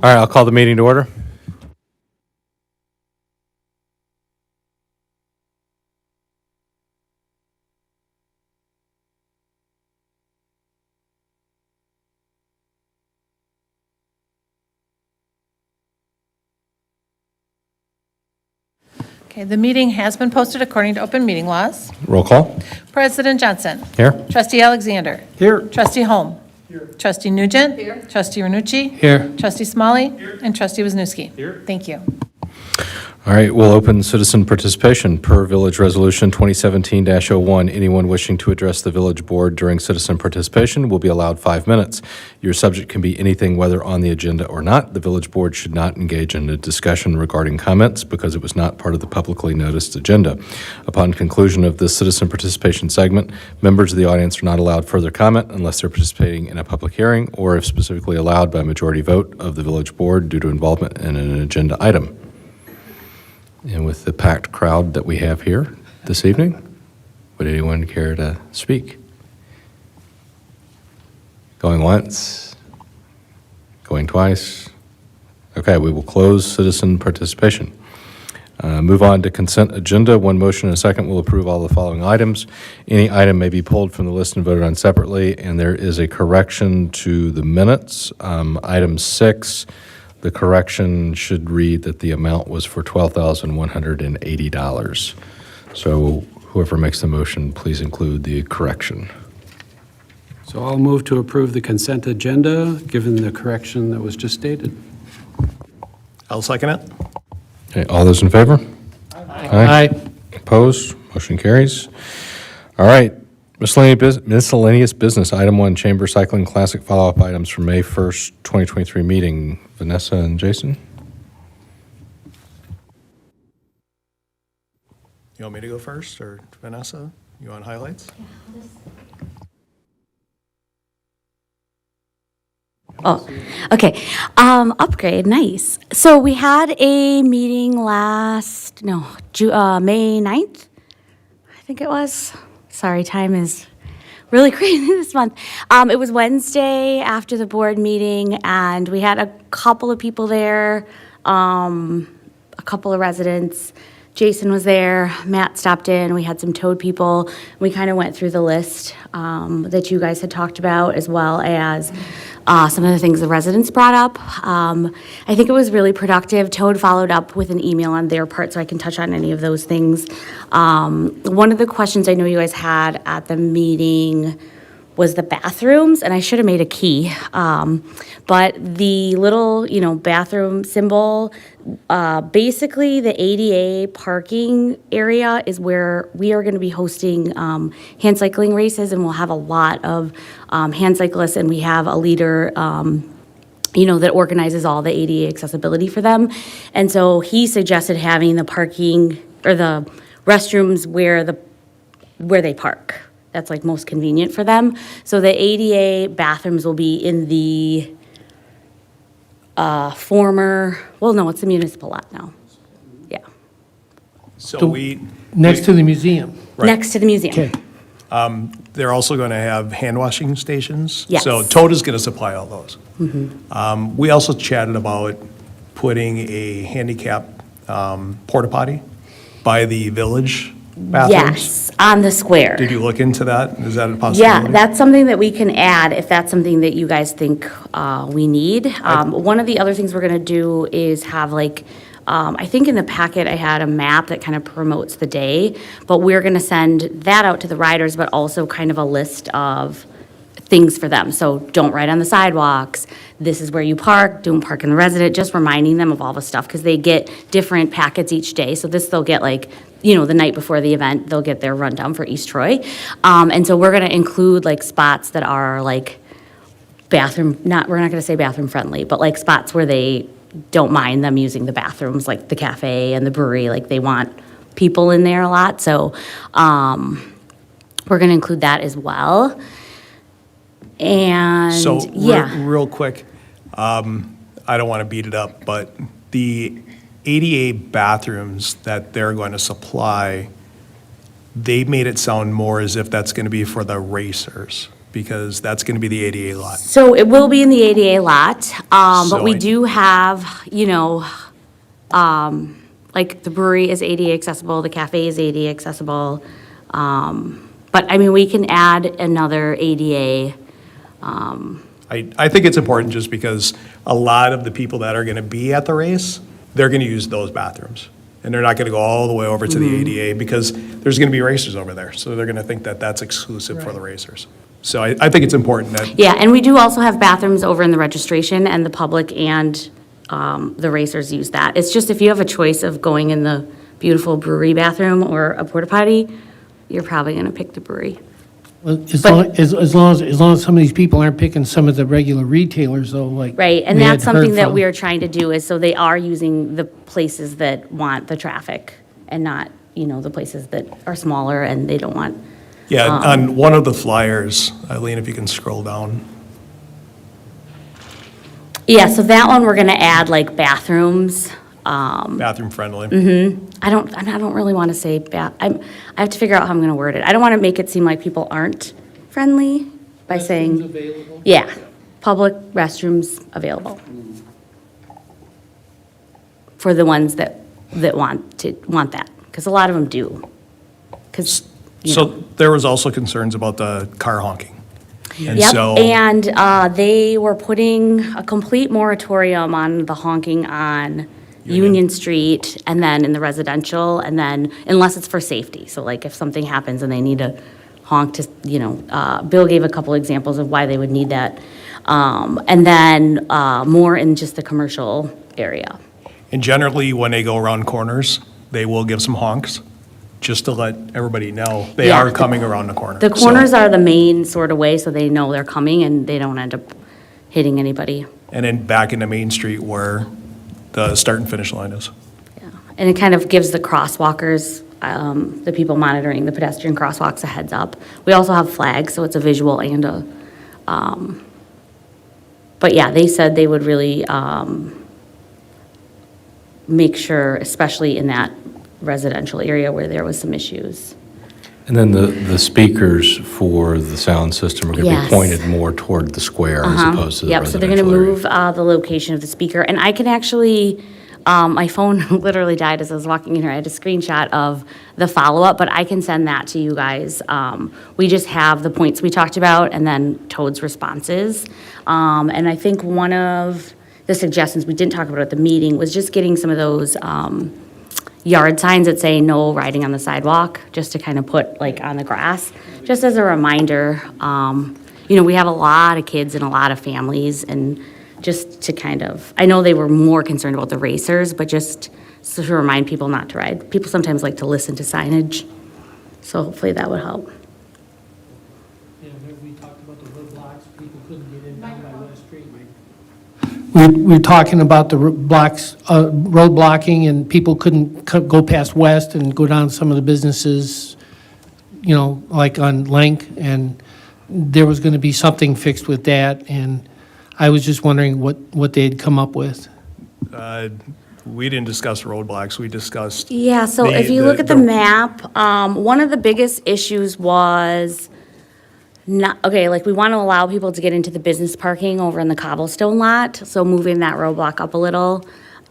All right, I'll call the meeting to order. Okay, the meeting has been posted according to open meeting laws. Roll call. President Johnson. Here. Trustee Alexander. Here. Trustee Holm. Here. Trustee Nugent. Here. Trustee Renucci. Here. Trustee Smalley. Here. And Trustee Wisniewski. Here. Thank you. All right, we'll open citizen participation per Village Resolution 2017-01. Anyone wishing to address the village board during citizen participation will be allowed 5 minutes. Your subject can be anything, whether on the agenda or not. The village board should not engage in a discussion regarding comments because it was not part of the publicly noticed agenda. Upon conclusion of this citizen participation segment, members of the audience are not allowed further comment unless they're participating in a public hearing or if specifically allowed by majority vote of the village board due to involvement in an agenda item. And with the packed crowd that we have here this evening, would anyone care to speak? Going once? Going twice? Okay, we will close citizen participation. Move on to consent agenda. One motion and a second will approve all the following items. Any item may be pulled from the list and voted on separately, and there is a correction to the minutes. Item 6. The correction should read that the amount was for $12,180. So whoever makes the motion, please include the correction. So I'll move to approve the consent agenda, given the correction that was just stated. I'll second it. Okay, all those in favor? Aye. Opposed? Motion carries. All right. Miscellaneous business. Item 1, Chamber Cycling Classic follow-up items from May 1st, 2023 meeting. Vanessa and Jason? You want me to go first, or Vanessa? You want highlights? Oh, okay. Upgrade, nice. So we had a meeting May 9th, I think it was. Sorry, time is really crazy this month. It was Wednesday after the board meeting, and we had a couple of people there, a couple of residents. Jason was there, Matt stopped in, we had some Toad people. We kind of went through the list that you guys had talked about, as well as some of the things the residents brought up. I think it was really productive. Toad followed up with an email on their part, so I can touch on any of those things. One of the questions I know you guys had at the meeting was the bathrooms, and I should have made a key. But the little, bathroom symbol, basically the ADA parking area is where we are going to be hosting hand cycling races, and we'll have a lot of hand cyclists, and we have a leader that organizes all the ADA accessibility for them. And so he suggested having the parking or the restrooms where they park. That's like most convenient for them. So the ADA bathrooms will be in the it's the municipal lot now. Yeah, So we, Next to the museum. Right. next to the museum. Okay. they're also going to have hand washing stations. Yes. So Toad is going to supply all those. We also chatted about putting a handicap porta potty by the village bathrooms. Yes, on the square. Did you look into that? Is that a Yeah, possibility? that's something that we can add if that's something that you guys think we need. One of the other things we're gonna do is have I think in the packet I had a map that kind of promotes the day, but we're gonna send that out to the riders, but also kind of a list of things for them. So don't ride on the sidewalks. This is where you park. Don't park in the resident. Just reminding them of all the stuff because they get different packets each day. So this they'll get the night before the event, they'll get their rundown for East Troy. And so we're going to include spots that are we're not going to say bathroom friendly, but spots where they don't mind them using the bathrooms, like the cafe and the brewery. They want people in there a lot. So we're going to include that as well. And So, yeah. real quick, I don't want to beat it up, but the ADA bathrooms that they're going to supply, they made it sound more as if that's going to be for the racers, because that's going to be the ADA lot. So it will be in the ADA lot, but we So I- do have, like the brewery is ADA accessible, the cafe is ADA accessible. But I mean, we can add another ADA. I think it's important just because a lot of the people that are going to be at the race, they're going to use those bathrooms. And they're not going to go all the way over to the ADA because there's going to be racers over there. So they're going to think that that's exclusive for the racers. So I think it's important that, Yeah, and we do also have bathrooms over in the registration, and the public and the racers use that. It's just if you have a choice of going in the beautiful brewery bathroom or a porta potty, you're probably going to pick the brewery. Well, But- as long as some of these people aren't picking some of the regular retailers though, like. Right, and we had that's something heard that from. we are trying to do, is so they are using the places that want the traffic and not, the places that are smaller and they don't want. yeah, on one of the flyers, Eileen, if you can scroll down. Yeah, so that one, we're gonna add like bathrooms. Bathroom friendly. I don't really want to say I have to figure out how I'm gonna word it. I don't want to make it seem like people aren't friendly by saying. Available. Yeah, public restrooms available. For the ones that want that, because a lot of them do. Because, So there was also concerns about the car honking. And Yep, so, and they were putting a complete moratorium on the honking on Union Street, and then in the residential, and then, unless it's for safety. So like if something happens and they need to honk to, Bill gave a couple examples of why they would need that. And then more in just the commercial area. and generally, when they go around corners, they will give some honks, just to let everybody know they Yeah, are coming around the corner. The So- corners are the main sort of way, so they know they're coming and they don't end up hitting anybody. And then back into Main Street where the start and finish line is. Yeah, and it kind of gives the crosswalkers, the people monitoring the pedestrian crosswalks a heads up. We also have flags, so it's a visual and a, but yeah, they said they would really, make sure, especially in that residential area where there was some issues. And then the speakers for the sound system are going to Yes. be pointed more toward the square as opposed to the Yep, so they're gonna residential area. move the location of the speaker, and I can actually, my phone literally died as I was walking in here. I had a screenshot of the follow-up, but I can send that to you guys. We just have the points we talked about and then Toad's responses. And I think one of the suggestions we didn't talk about at the meeting was just getting some of those yard signs that say no riding on the sidewalk, just to kind of put like on the grass, just as a reminder. We have a lot of kids and a lot of families, and just to kind of, I know they were more concerned about the racers, but just so to remind people not to ride. People sometimes like to listen to signage, so hopefully that would help. Yeah, we talked about the roadblocks, people couldn't get in down by West Street. We're talking about the road blocking, and people couldn't go past West and go down some of the businesses, like on Lank, and there was going to be something fixed with that, and I was just wondering what they had come up with. We didn't discuss roadblocks, we discussed. Yeah, so the- if you the- look at the the- map, one of the biggest issues was not, okay, like we want to allow people to get into the business parking over in the cobblestone lot, so moving that roadblock up a little,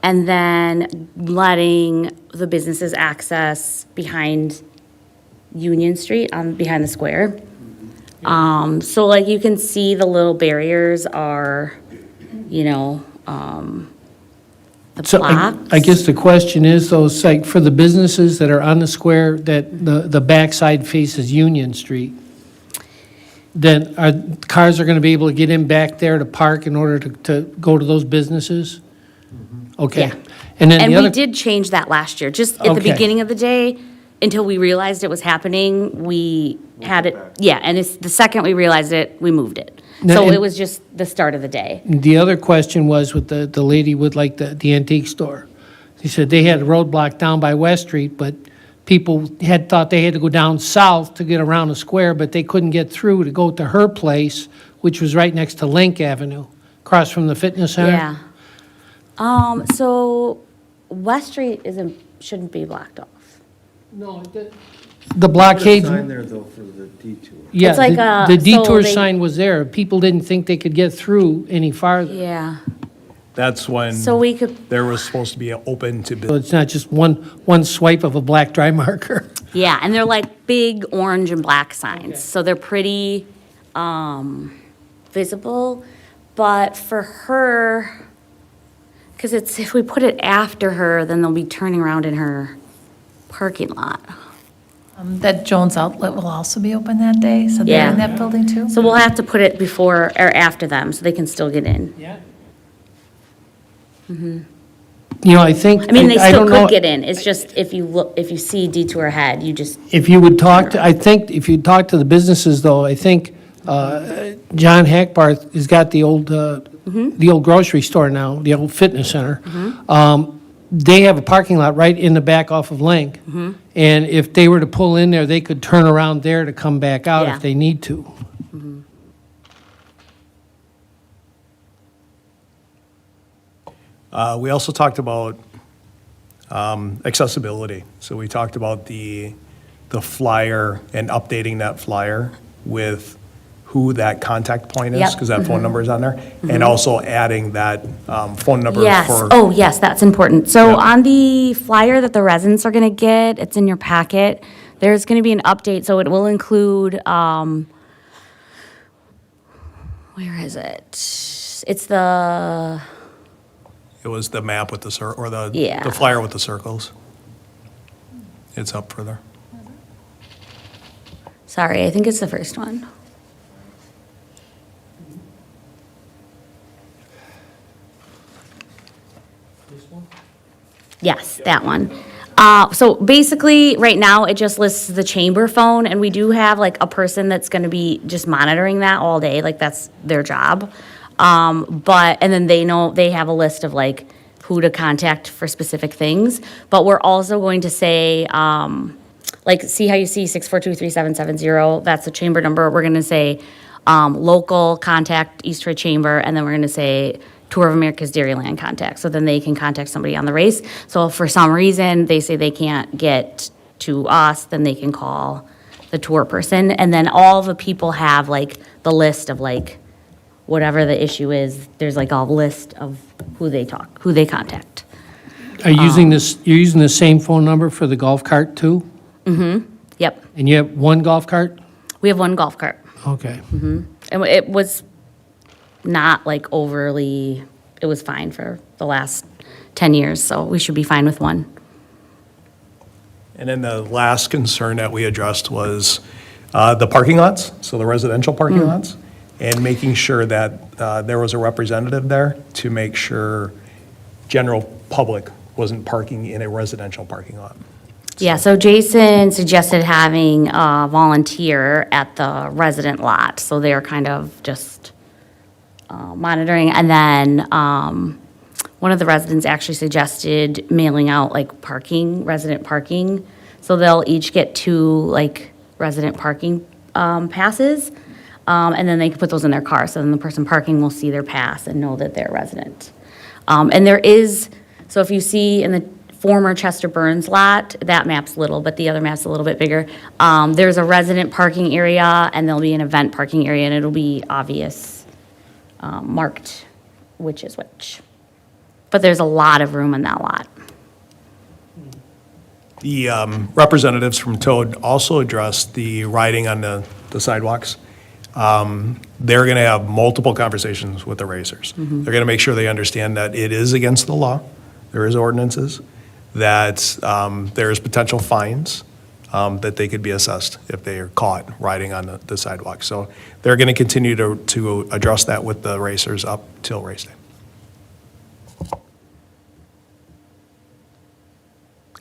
and then letting the businesses access behind Union Street, behind the square. So like you can see the little barriers are, the So plaques. I guess the question is, though, it's like for the businesses that are on the square, that the backside faces Union Street, then cars are going to be able to get in back there to park in order to go to those businesses? Okay. Yeah. And then And the we other, did change that last year, just at the Okay. beginning of the day, until we realized it was happening, we had it, yeah, and it's, the second we realized it, we moved it. Now, So and- it was just the start of the day. the other question was with the lady with like the antique store. She said they had a roadblock down by West Street, but people had thought they had to go down south to get around the square, but they couldn't get through to go to her place, which was right next to Link Avenue, across from the fitness center. Yeah. So West Street shouldn't be blocked off. No, the blockade, Sign there though for the detour. yeah, It's like the so detour they- sign was there. People didn't think they could get through any farther. Yeah, That's when so we could, there was supposed to be an open to So business. it's not just one swipe of a black dry marker. yeah, and they're like big orange and black signs, so they're pretty visible. But for her, because it's, if we put it after her, then they'll be turning around in her parking lot. That Jones Outlet will also be open that day, so they're Yeah. in that building too? So we'll have to put it before or after them, so they can still get in. Yeah. You know, I think. I mean, they I still don't know- could get in, it's just if you look, if you see detour ahead, you just, If you would talk to, I think, if you talk to the businesses, though, I think John Hackbarth has got the old grocery store now, the old fitness center. They have a parking lot right in the back off of Lang. And if they were to pull in there, they could turn around there to come back out Yeah. if they need to. We also talked about accessibility. So we talked about the flyer and updating that flyer with who that contact point is, Yep. because that phone number is on there, and also adding that phone number yes, for. oh, yes, that's important. So Yeah. on the flyer that the residents are gonna get, it's in your packet, there's gonna be an update, so it will include, where is it? It's the, It was the map with the or the Yeah. the flyer with the circles. It's up further. sorry, I think it's the first one. Yes, that one. So basically, right now, it just lists the chamber phone, and we do have like a person that's gonna be just monitoring that all day, like that's their job. But, and then they know, they have a list of like who to contact for specific things. But we're also going to say, like, see how you see 642-3770, that's the chamber number. We're gonna say, local contact East Troy Chamber, and then we're gonna say Tour of America's Dairyland contact, so then they can contact somebody on the race. So if for some reason they say they can't get to us, then they can call the tour person. And then all the people have like the list of like, whatever the issue is, there's like a list of who they contact. Are you using this, you're using the same phone number for the golf cart too? Yep, And you have one golf cart? we have one golf cart. Okay. And it was not like overly, it was fine for the last 10 years, so we should be fine with one. And then the last concern that we addressed was the parking lots, so the residential parking lots, and making sure that there was a representative there to make sure general public wasn't parking in a residential parking lot. Yeah, so Jason suggested having a volunteer at the resident lot, so they're kind of just monitoring. And then one of the residents actually suggested mailing out like parking, resident parking. So they'll each get 2 like resident parking passes. And then they can put those in their car, so then the person parking will see their pass and know that they're a resident. And there is, so if you see in the former Chester Burns lot, that map's little, but the other map's a little bit bigger. There's a resident parking area, and there'll be an event parking area, and it'll be obvious, marked which is which. But there's a lot of room in that lot. The representatives from Toad also addressed the riding on the sidewalks. They're going to have multiple conversations with the racers. They're going to make sure they understand that it is against the law, there is ordinances, that there is potential fines, that they could be assessed if they are caught riding on the sidewalk. So they're going to continue to address that with the racers up till race day.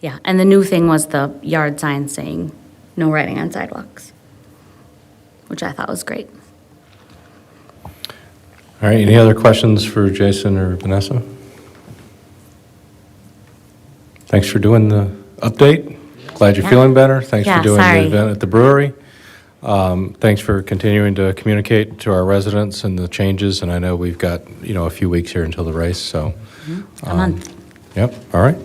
Yeah, and the new thing was the yard sign saying no riding on sidewalks, which I thought was great. All right, any other questions for Jason or Vanessa? Thanks for doing the update. Glad you're Yeah. feeling better. Thanks Yeah, for doing the sorry. event at the brewery. Thanks for continuing to communicate to our residents and the changes, and I know we've got, a few weeks here until the race, so. A month. Yep, all right.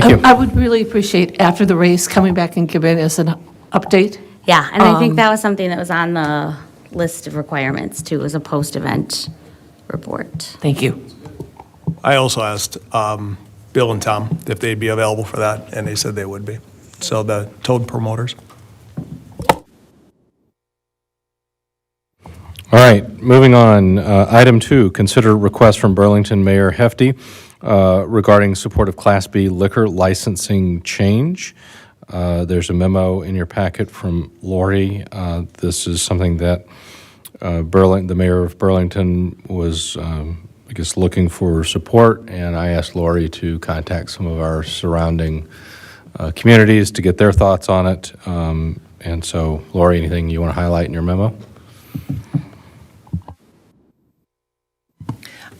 Thank you. I would really appreciate, after the race, coming back and giving us an update. Yeah, and I think that was something that was on the list of requirements too, was a post-event report. Thank you. I also asked Bill and Tom if they'd be available for that, and they said they would be. So the Toad promoters. All right, moving on. Item 2, consider request from Burlington Mayor Hefty regarding support of Class B liquor licensing change. There's a memo in your packet from Lori. This is something that the mayor of Burlington was, I guess, looking for support, and I asked Lori to contact some of our surrounding communities to get their thoughts on it. And so, Lori, anything you want to highlight in your memo?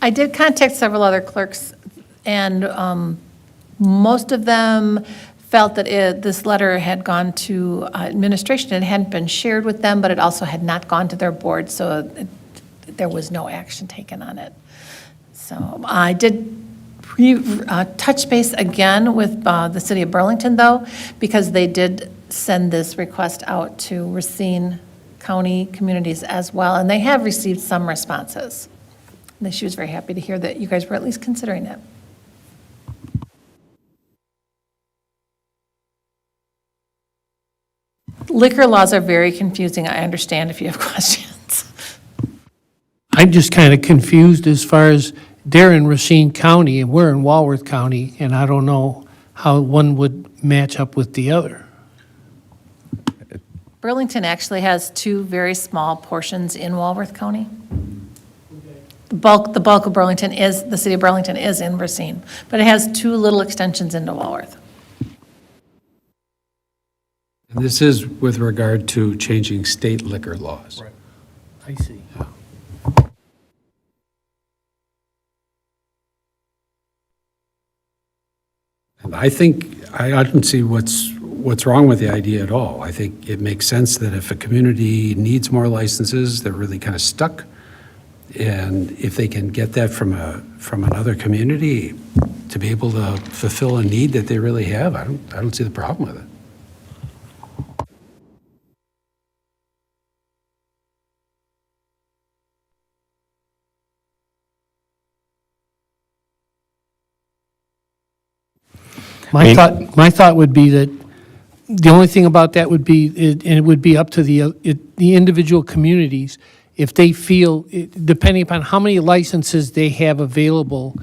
I did contact several other clerks, and most of them felt that this letter had gone to administration. It hadn't been shared with them, but it also had not gone to their board, so there was no action taken on it. So I did touch base again with the city of Burlington, though, because they did send this request out to Racine County communities as well, and they have received some responses. And she was very happy to hear that you guys were at least considering it. Liquor laws are very confusing. I understand if you have questions. I'm just kind of confused as far as they're in Racine County and we're in Walworth County, and I don't know how one would match up with the other. Burlington actually has 2 very small portions in Walworth County. The bulk of Burlington is, the city of Burlington is in Racine, but it has 2 little extensions into Walworth. And this is with regard to changing state liquor laws. Right. I see. And I think, I don't see what's wrong with the idea at all. I think it makes sense that if a community needs more licenses, they're really kind of stuck. And if they can get that from another community to be able to fulfill a need that they really have, I don't see the problem with it. My thought would be that the only thing about that would be, and it would be up to the individual communities, if they feel, depending upon how many licenses they have available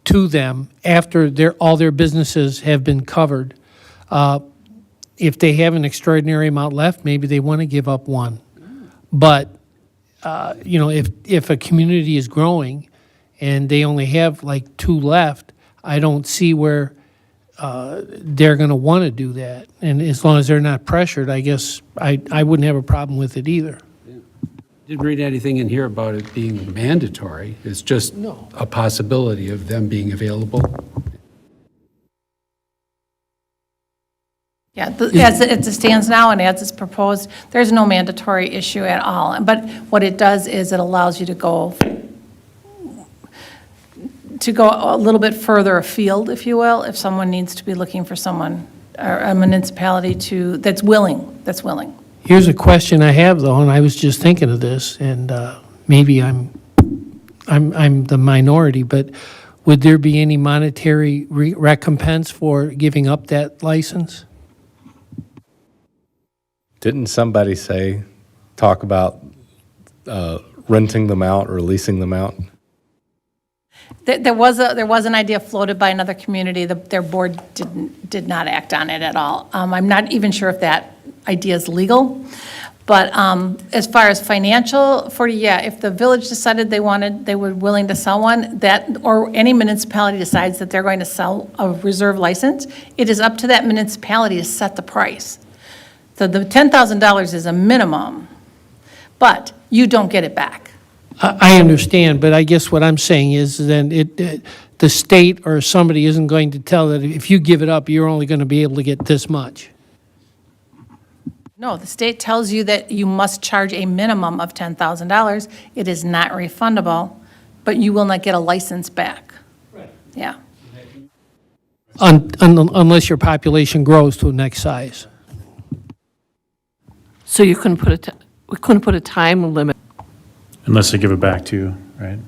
to them after all their businesses have been covered, if they have an extraordinary amount left, maybe they want to give up one. But, if a community is growing and they only have like 2 left, I don't see where they're going to want to do that. And as long as they're not pressured, I guess I wouldn't have a problem with it either. Didn't read anything in here about it being mandatory. It's just a possibility of them being available. Yeah, as it stands now and as it's proposed, there's no mandatory issue at all. But what it does is it allows you to go a little bit further afield, if you will, if someone needs to be looking for someone, or a municipality that's willing. Here's a question I have, though, and I was just thinking of this, and maybe I'm the minority, but would there be any monetary recompense for giving up that license? Didn't somebody talk about renting them out or leasing them out? There was an idea floated by another community. Their board did not act on it at all. I'm not even sure if that idea is legal. But as far as financial, if the village decided they were willing to sell one, or any municipality decides that they're going to sell a reserve license, it is up to that municipality to set the price. So the $10,000 is a minimum, but you don't get it back. I understand, but I guess what I'm saying is then the state or somebody isn't going to tell that if you give it up, you're only going to be able to get this much. No, the state tells you that you must charge a minimum of $10,000. It is not refundable, but you will not get a license back. Right. Yeah. Unless your population grows to the next size. So you couldn't put we couldn't put a time limit. Unless they give it back to you, right?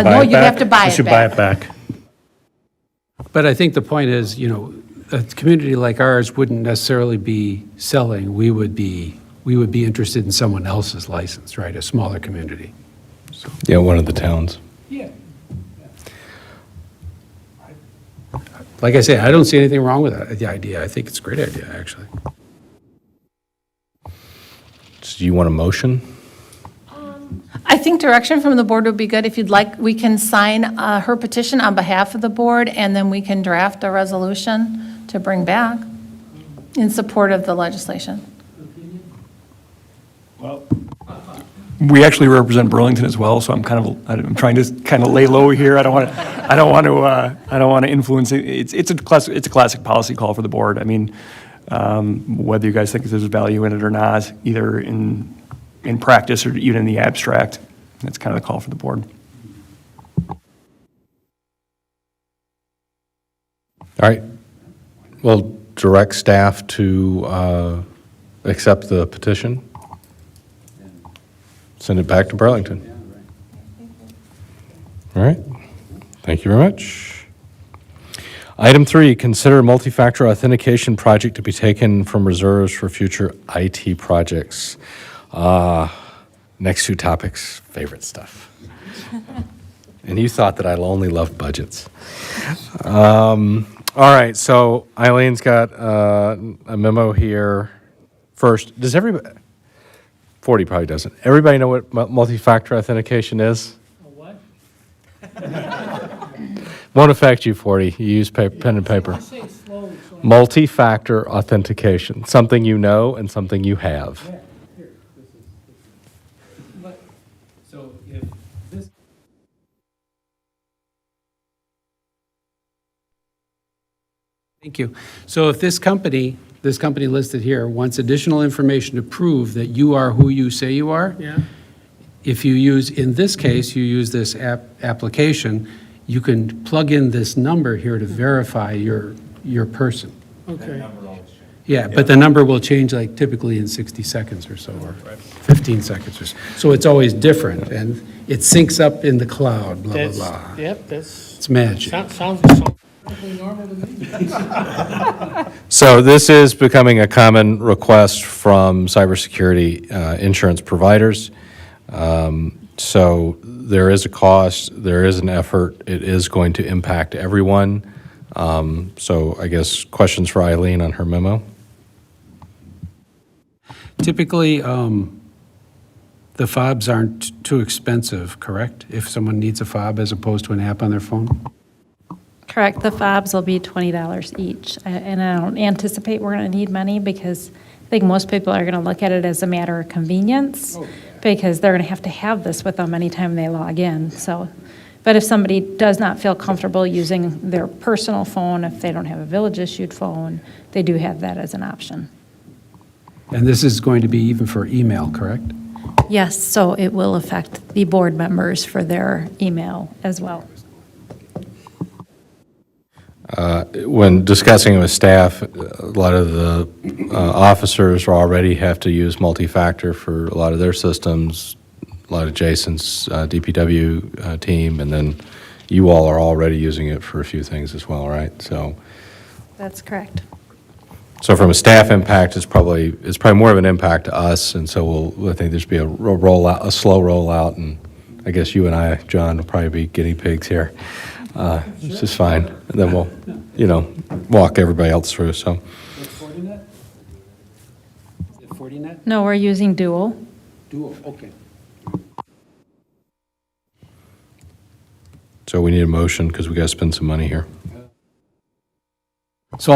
No, you have to buy Unless it you buy it back. back. But I think the point is, a community like ours wouldn't necessarily be selling. We would be interested in someone else's license, right? A smaller community. Yeah, one of the towns. Like I say, I don't see anything wrong with the idea. I think it's a great idea, actually. So do you want a motion? I think direction from the board would be good. If you'd like, we can sign her petition on behalf of the board, and then we can draft a resolution to bring back in support of the legislation. We actually represent Burlington as well, so I'm trying to kind of lay low here. I don't want to influence it. It's a classic policy call for the board. I mean, whether you guys think there's value in it or not, either in practice or even in the abstract, that's kind of the call for the board. All right. We'll direct staff to accept the petition. Send it back to Burlington. All right. Thank you very much. Item 3, consider multi-factor authentication project to be taken from reserves for future IT projects. Next 2 topics, favorite stuff. And you thought that I only loved budgets. All right, so Eileen's got a memo here. First, does everybody, 40 probably doesn't. Everybody know what multi-factor authentication is? What? Won't affect you, 40. You use pen and paper. Say it slowly, so Multi-factor authentication, something you know and something you have. So if this. Thank you. So if this company listed here wants additional information to prove that you are who you say you are, Yeah. if you use, in this case, you use this application, you can plug in this number here to verify your person. Okay. Yeah, but the number will change like typically in 60 seconds or so, or 15 seconds or so. So it's always different, and it syncs up in the cloud, blah, blah, That's, blah. yep, that's, It's magic. sounds perfectly normal to me. So this is becoming a common request from cybersecurity insurance providers. So there is a cost, there is an effort, it is going to impact everyone. So I guess questions for Eileen on her memo? Typically, the fobs aren't too expensive, correct? If someone needs a fob as opposed to an app on their phone? Correct, the fobs will be $20 each, and I don't anticipate we're going to need many because I think most people are going to look at it as a matter of convenience because they're going to have this with them anytime they log in, so. But if somebody does not feel comfortable using their personal phone, if they don't have a village-issued phone, they do have that as an option. And this is going to be even for email, correct? Yes, so it will affect the board members for their email as well. When discussing with staff, a lot of the officers already have to use multi-factor for a lot of their systems, a lot of Jason's DPW team, and then you all are already using it for a few things as well, right? So That's correct. from a staff impact, it's probably more of an impact to us, and so I think there's be a slow rollout, and I guess you and I, John, will probably be guinea pigs here. This is fine, and then we'll, walk everybody else through, so. Is it Fortinet? No, we're using Dual. Dual, okay. So we need a motion, because we got to spend some money here. So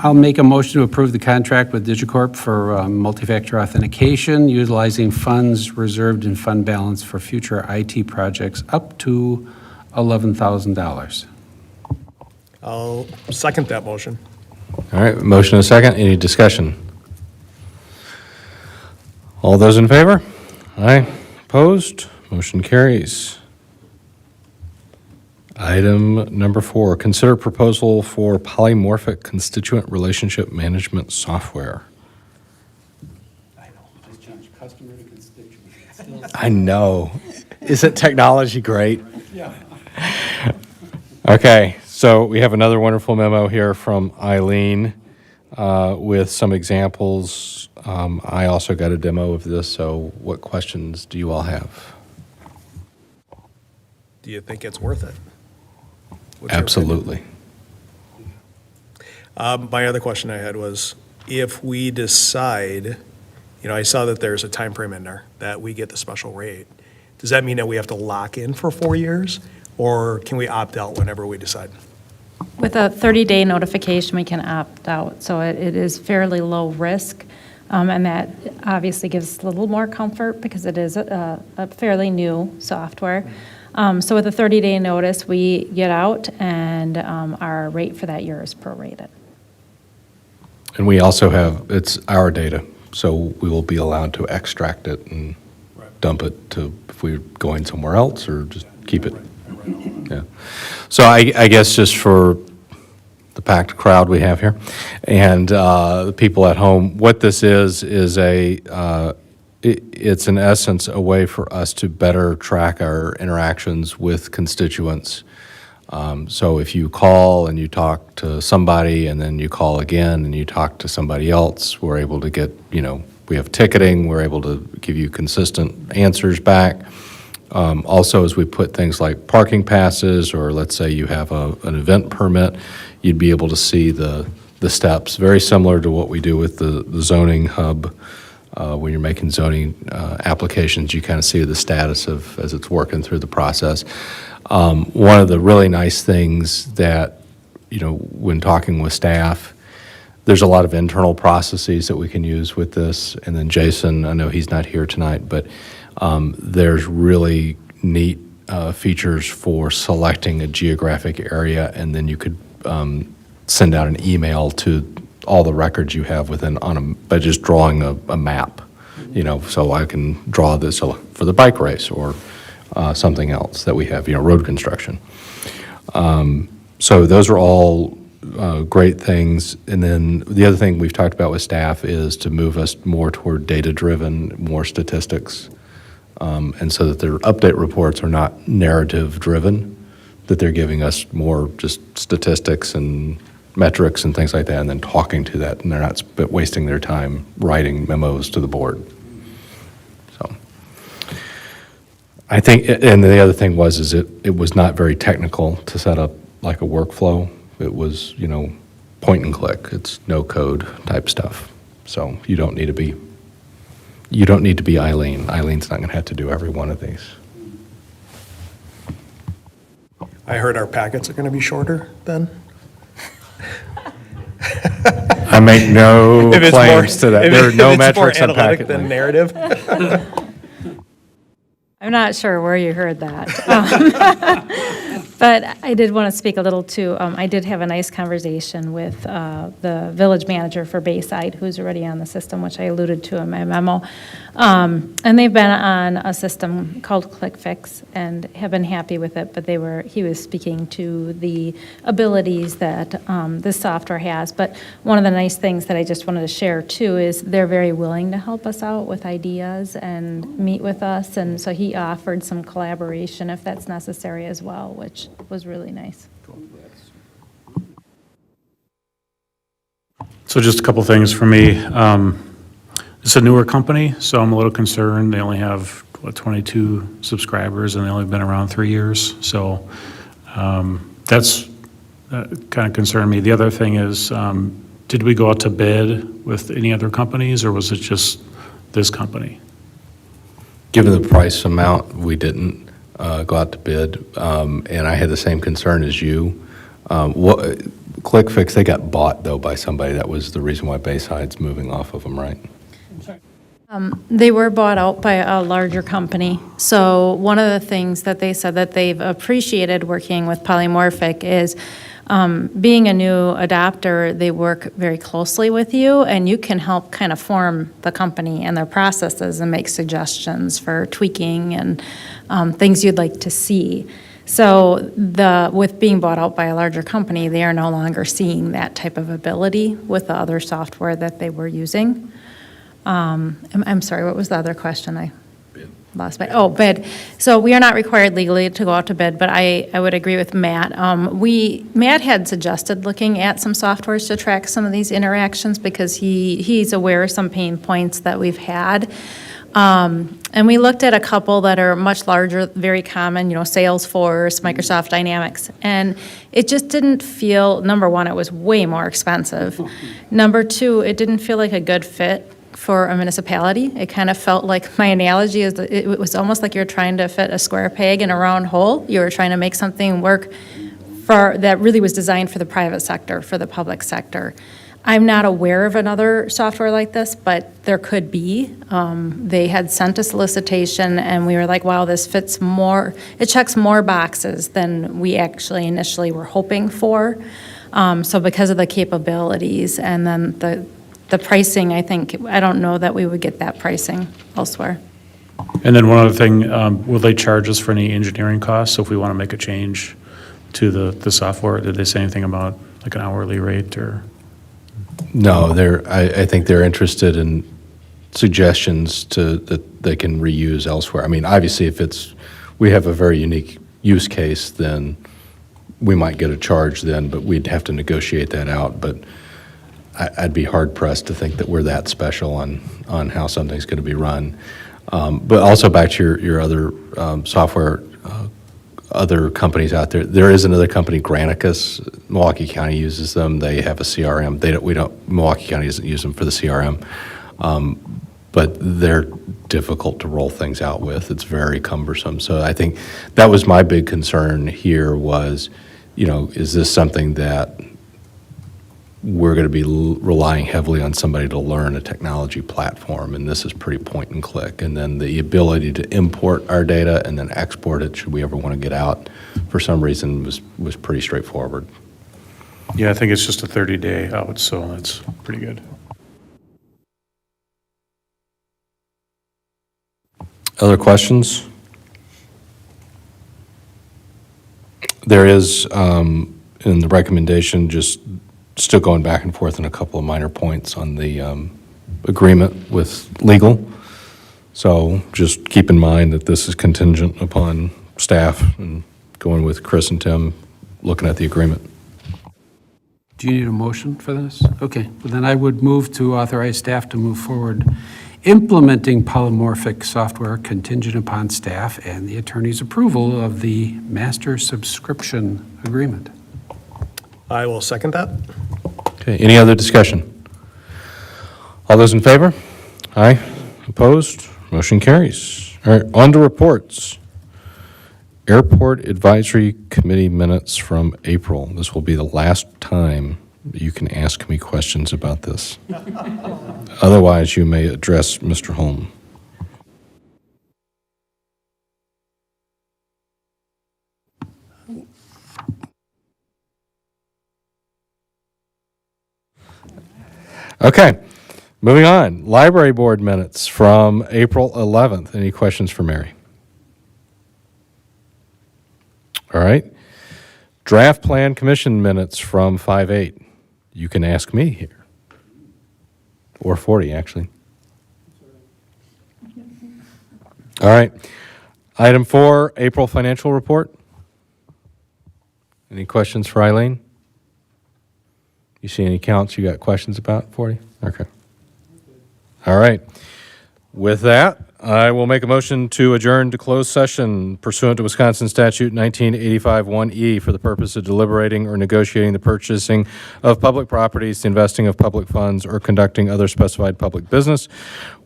I'll make a motion to approve the contract with Digicorp for multi-factor authentication, utilizing funds reserved in fund balance for future IT projects up to $11,000. I'll second that motion. All right, motion and a second. Any discussion? All those in favor? Aye. Opposed? Motion carries. Item number 4, consider proposal for polymorphic constituent relationship management software. I know. Isn't technology great? Yeah. Okay, so we have another wonderful memo here from Eileen with some examples. I also got a demo of this, so what questions do you all have? Do you think it's worth it? What's your opinion? Absolutely. My other question I had was, if we decide, I saw that there's a time frame in there that we get the special rate. Does that mean that we have to lock in for 4 years, or can we opt out whenever we decide? With a 30-day notification, we can opt out, so it is fairly low risk, and that obviously gives a little more comfort because it is a fairly new software. So with a 30-day notice, we get out, and our rate for that year is prorated. And we also have, it's our data, so we will be allowed to extract it and dump it to, if we're going somewhere else, or just keep it. Yeah. So I guess just for the packed crowd we have here, and the people at home, what this is it's in essence a way for us to better track our interactions with constituents. So if you call and you talk to somebody, and then you call again and you talk to somebody else, we're able to get, we have ticketing, we're able to give you consistent answers back. Also, as we put things like parking passes, or let's say you have an event permit, you'd be able to see the steps, very similar to what we do with the zoning hub. When you're making zoning applications, you kind of see the status of as it's working through the process. One of the really nice things that, when talking with staff, there's a lot of internal processes that we can use with this. And then Jason, I know he's not here tonight, but there's really neat features for selecting a geographic area, and then you could send out an email to all the records you have within by just drawing a map, so I can draw this for the bike race or something else that we have, road construction. So those are all great things. And then the other thing we've talked about with staff is to move us more toward data-driven, more statistics, and so that their update reports are not narrative-driven, that they're giving us more just statistics and metrics and things like that, and then talking to that, and they're not wasting their time writing memos to the board. So I think, and the other thing was, it was not very technical to set up like a workflow. It was, point and click. It's no code type stuff. So you don't need to be Eileen. Eileen's not going to have to do every one of these. I heard our packets are going to be shorter then? I make no claims to that. There are no metrics on If it's more analytic packet. than narrative? I'm not sure where you heard that. But I did want to speak a little to, I did have a nice conversation with the village manager for Bayside, who's already on the system, which I alluded to in my memo. And they've been on a system called ClickFix and have been happy with it, but he was speaking to the abilities that this software has. But one of the nice things that I just wanted to share too is they're very willing to help us out with ideas and meet with us. And so he offered some collaboration if that's necessary as well, which was really nice. So just a couple things for me. It's a newer company, so I'm a little concerned. They only have, 22 subscribers, and they only been around 3 years. So that's kind of concerned me. The other thing is, did we go out to bid with any other companies, or was it just this company? Given the price amount, we didn't go out to bid, and I had the same concern as you. ClickFix, they got bought, though, by somebody. That was the reason why Bayside's moving off of them, right? They were bought out by a larger company. So one of the things that they said that they've appreciated working with Polymorphic is being a new adopter, they work very closely with you, and you can help kind of form the company and their processes and make suggestions for tweaking and things you'd like to see. So with being bought out by a larger company, they are no longer seeing that type of ability with the other software that they were using. I'm sorry, what was the other question? I lost my, bid. So we are not required legally to go out to bid, but I would agree with Matt. Matt had suggested looking at some softwares to track some of these interactions because he's aware of some pain points that we've had. And we looked at a couple that are much larger, very common, Salesforce, Microsoft Dynamics. And it just didn't feel, number one, it was way more expensive. Number two, it didn't feel like a good fit for a municipality. It kind of felt like, my analogy is that it was almost like you're trying to fit a square peg in a round hole. You were trying to make something work that really was designed for the private sector, for the public sector. I'm not aware of another software like this, but there could be. They had sent a solicitation, and we were like, wow, this fits more, it checks more boxes than we actually initially were hoping for. So because of the capabilities and then the pricing, I don't know that we would get that pricing elsewhere. And then one other thing, will they charge us for any engineering costs? So if we want to make a change to the software, did they say anything about like an hourly rate or? No, I think they're interested in suggestions that they can reuse elsewhere. I mean, obviously, if we have a very unique use case, then we might get a charge then, but we'd have to negotiate that out. But I'd be hard pressed to think that we're that special on how something's going to be run. But also back to your other software, other companies out there. There is another company, Granicus. Milwaukee County uses them. They have a CRM. Milwaukee County doesn't use them for the CRM, but they're difficult to roll things out with. It's very cumbersome. So I think that was my big concern here was, is this something that we're going to be relying heavily on somebody to learn a technology platform, and this is pretty point and click. And then the ability to import our data and then export it, should we ever want to get out, for some reason, was pretty straightforward. Yeah, I think it's just a 30-day out, so that's pretty good. Other questions? There is, in the recommendation, just still going back and forth on a couple of minor points on the agreement with legal. So just keep in mind that this is contingent upon staff and going with Chris and Tim, looking at the agreement. Do you need a motion for this? Okay, well, then I would move to authorize staff to move forward implementing polymorphic software contingent upon staff and the attorney's approval of the master subscription agreement. I will second that. Okay, any other discussion? All those in favor? Aye. Opposed? Motion carries. All right, on to reports. Airport Advisory Committee minutes from April. This will be the last time you can ask me questions about this. Otherwise, you may address Mr. Holm. Okay, moving on. Library Board minutes from April 11th. Any questions for Mary? All right. Draft Plan Commission minutes from 5/8. You can ask me here. Or 40, actually. All right. Item 4, April financial report. Any questions for Eileen? You see any counts you got questions about, 40? Okay. All right. With that, I will make a motion to adjourn to closed session pursuant to Wisconsin Statute 1985 1E for the purpose of deliberating or negotiating the purchasing of public properties, the investing of public funds, or conducting other specified public business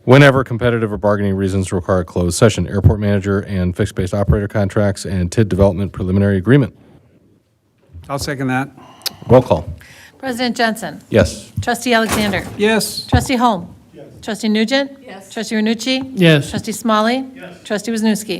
whenever competitive or bargaining reasons require closed session. Airport manager and fixed-base operator contracts and TID development preliminary agreement. I'll second that. Roll call. President Jensen. Yes. Trustee Alexander. Yes. Trustee Holm. Trustee Nugent. Yes. Trustee Renucci. Yes. Trustee Smalley. Yes. Trustee Wisniewski.